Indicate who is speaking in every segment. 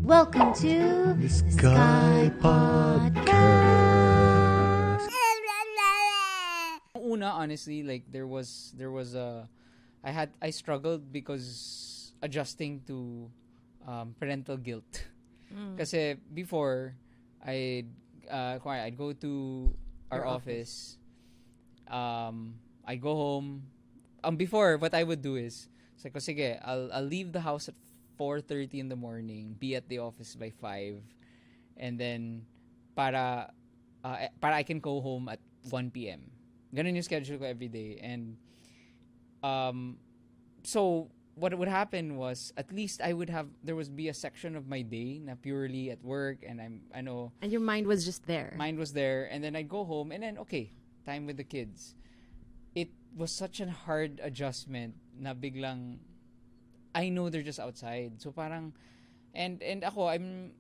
Speaker 1: Welcome to the Sky Podcast.
Speaker 2: Una, honestly, like there was I struggled because adjusting to parental guilt. Kasi before I'd go to our office. I go home. Before, what I would do is, sige, I'll leave the house at 4:30 in the morning, be at the office by 5, and then para I can go home at 1 p.m. Ganun yung schedule ko every day. And so what would happen was, at least there would be a section of my day na purely at work, and and
Speaker 3: your mind was just there.
Speaker 2: Mind was there, and then I'd go home, and then okay, time with the kids. It was such a hard adjustment na biglang I know they're just outside. So parang and ako, I'm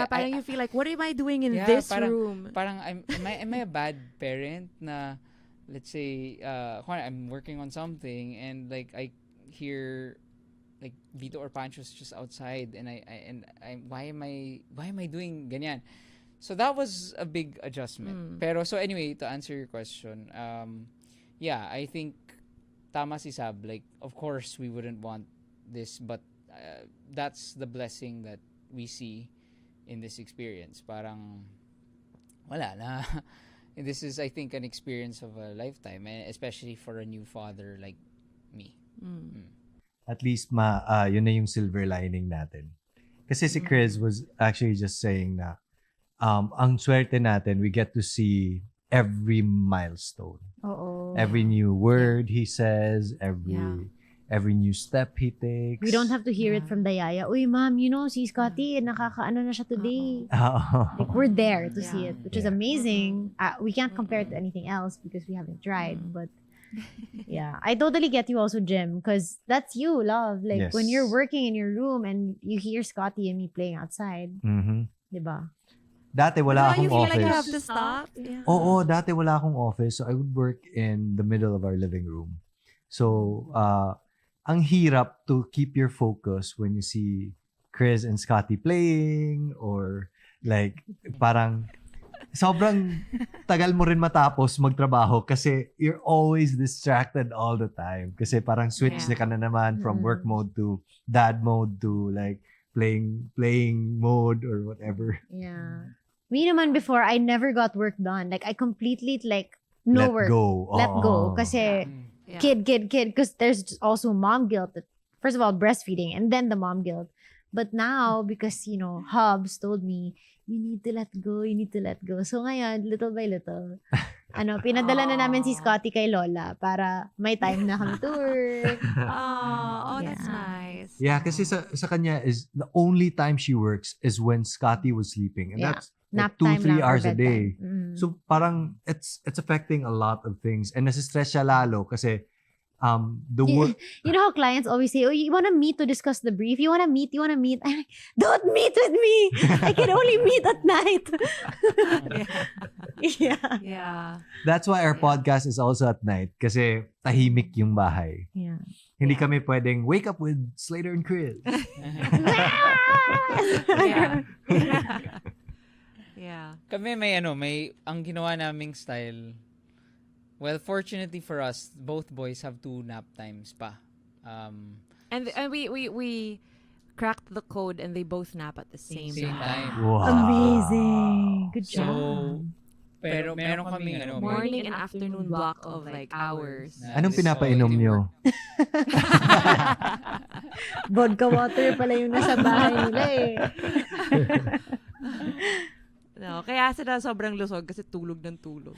Speaker 3: parang you feel like, what am I doing in this room?
Speaker 2: Parang am I a bad parent na, let's say I'm working on something and like I hear like Vito or Pancho's just outside, and I why am I doing ganyan? So that was a big adjustment. Pero so anyway, to answer your question, I think tama si Saab, like of course we wouldn't want this, but that's the blessing that we see in this experience. Parang wala na. This is, I think, an experience of a lifetime, especially for a new father like me.
Speaker 4: At least yun na yung silver lining natin. Kasi si Chris was actually just saying na ang swerte natin, we get to see every milestone. Every new word he says, every new step he takes.
Speaker 1: We don't have to hear it from the yaya. Uy, ma'am, si Scotty, nakakaano na siya today. Like, we're there to see it, which is amazing. We can't compare it to anything else because we haven't tried, but yeah, I totally get you also, Jim, because that's you, love. Like, when you're working in your room and you hear Scotty and me playing outside, diba?
Speaker 4: Dati wala akong
Speaker 3: you feel
Speaker 4: office.
Speaker 3: like you have to stop? Yeah.
Speaker 4: Oo, dati wala akong office. So I would work in the middle of our living room. So, ang hirap to keep your focus when you see Chris and Scotty playing, or like parang sobrang tagal mo rin matapos magtrabaho kasi you're always distracted all the time. Kasi parang switch na ka na naman from work mode to dad mode to like playing mode or whatever.
Speaker 1: Yeah. Me naman before, I never got work done. Like, I completely no work. Let go. Kasi kid, because there's also mom guilt. First of all, breastfeeding, and then the mom guilt. But now, because, Hubs told me, you need to let go. So ngayon, little by little, pinadala na namin si Scotty kay Lola para may time na kami to work.
Speaker 3: That's nice.
Speaker 4: Yeah, kasi sa kanya is the only time she works is when Scotty was sleeping. And that's like 2-3 hours a day. So parang it's affecting a lot of things. And nasistress siya lalo kasi the work.
Speaker 1: You know how clients always say, oh, you want to meet to discuss the brief? You want to meet? I'm like, don't meet with me. I can only meet at night.
Speaker 3: Yeah.
Speaker 4: That's why our podcast is also at night kasi tahimik yung bahay.
Speaker 1: Yeah.
Speaker 4: Hindi kami pwedeng wake up with Slater and Chris.
Speaker 3: Yeah.
Speaker 2: Kami may ang ginawa naming style. Well, fortunately for us, both boys have 2 nap times pa.
Speaker 3: And we cracked the code and they both nap at the same time.
Speaker 4: Wow.
Speaker 1: Amazing. Good job.
Speaker 2: So, pero meron kaming
Speaker 3: morning and afternoon block of like hours.
Speaker 4: Anong pinapainom nyo?
Speaker 1: Vodka water pala yung nasa bahay nila eh.
Speaker 3: No, kaya sila sobrang lusog kasi tulog ng tulog.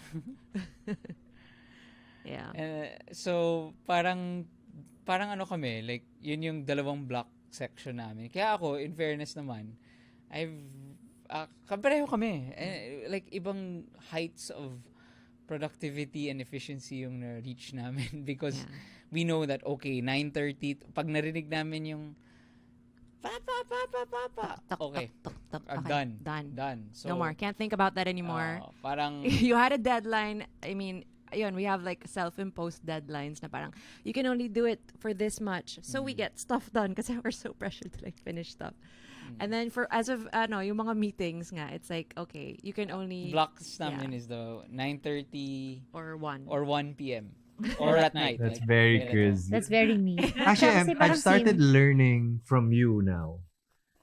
Speaker 3: Yeah.
Speaker 2: So, parang kami, like, yun yung dalawang block section namin. Kaya ako, in fairness naman, kapareho kami. Like, ibang heights of productivity and efficiency yung na-reach namin because we know that, okay, 9:30, pag narinig namin yung Papa. Okay. Done. So,
Speaker 3: no more. Can't think about that anymore.
Speaker 2: Parang
Speaker 3: you had a deadline. I mean, we have like self-imposed deadlines na parang you can only do it for this much. So we get stuff done kasi we're so pressured to like finish stuff. And then for as of yung mga meetings nga, it's like okay, you can only
Speaker 2: Blocks namin is the 9:30
Speaker 3: or 1
Speaker 2: p.m. or at night.
Speaker 4: That's
Speaker 2: like,
Speaker 4: very
Speaker 2: yeah,
Speaker 4: crazy.
Speaker 1: That's very me.
Speaker 4: Actually,
Speaker 1: Kasi
Speaker 4: I've
Speaker 1: parang
Speaker 4: started
Speaker 1: same.
Speaker 4: learning from you now.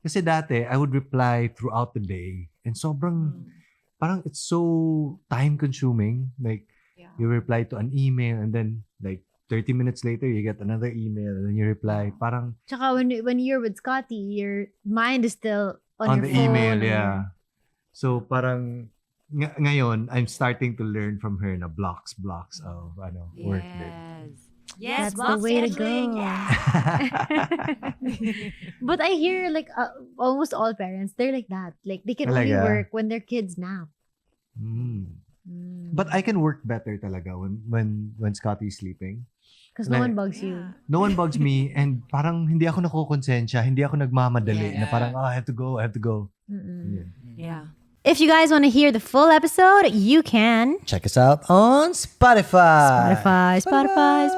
Speaker 4: Kasi dati, I would reply throughout the day. And sobrang, parang it's so time-consuming. Like, you reply to an email and then, like, 30 minutes later, you get another email and then you reply. Parang,
Speaker 1: Tsaka when you're with Scotty, your mind is still
Speaker 4: on
Speaker 1: on your
Speaker 4: the
Speaker 1: phone.
Speaker 4: email,
Speaker 1: or-
Speaker 4: yeah. So, parang, ngayon, I'm starting to learn from her na blocks of work din.
Speaker 3: Yes,
Speaker 1: That's the way to go. But I hear like almost all parents, they're like that. Like they can only
Speaker 4: Talaga?
Speaker 1: work when their kids nap.
Speaker 4: But I can work better talaga when Scotty's sleeping.
Speaker 1: Because no
Speaker 4: like-
Speaker 1: one bugs you.
Speaker 4: No one bugs me and parang hindi ako nakokonsensya, hindi ako nagmamadali na parang I have to go.
Speaker 1: Mm-mm.
Speaker 3: Yeah.
Speaker 1: If you guys want to hear the full episode, you can
Speaker 5: Check us out on Spotify.
Speaker 1: Spotify.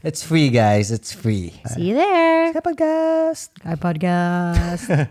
Speaker 5: It's free, guys. It's free.
Speaker 1: See you there.
Speaker 5: Skypodcast.
Speaker 1: Skypodcast.